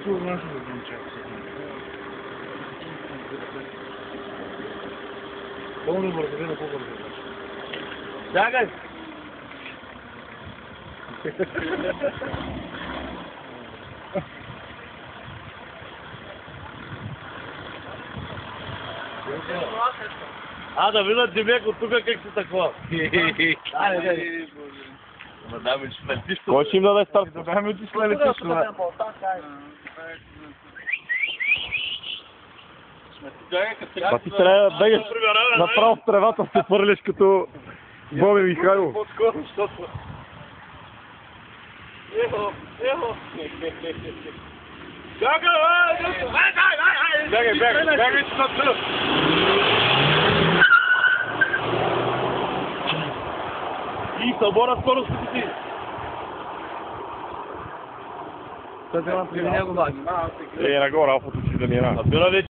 Сигурно знаеш да го чакаш. Пълно бързо, на по-бързо. Чакай! Да видят Димек от тук как си такова. Айде. Кой ще им даде старт? Да бяхме отишли летище, да. Ба ти трябва да бегаш направо в тревата, се фърлиш като Боби Михайлов. По-скоро, защото... Ехо! Бягай, че на тръв! И събора скоро си ти. Той трябва да премине го лаги. Нагоре, алфото си да ни е.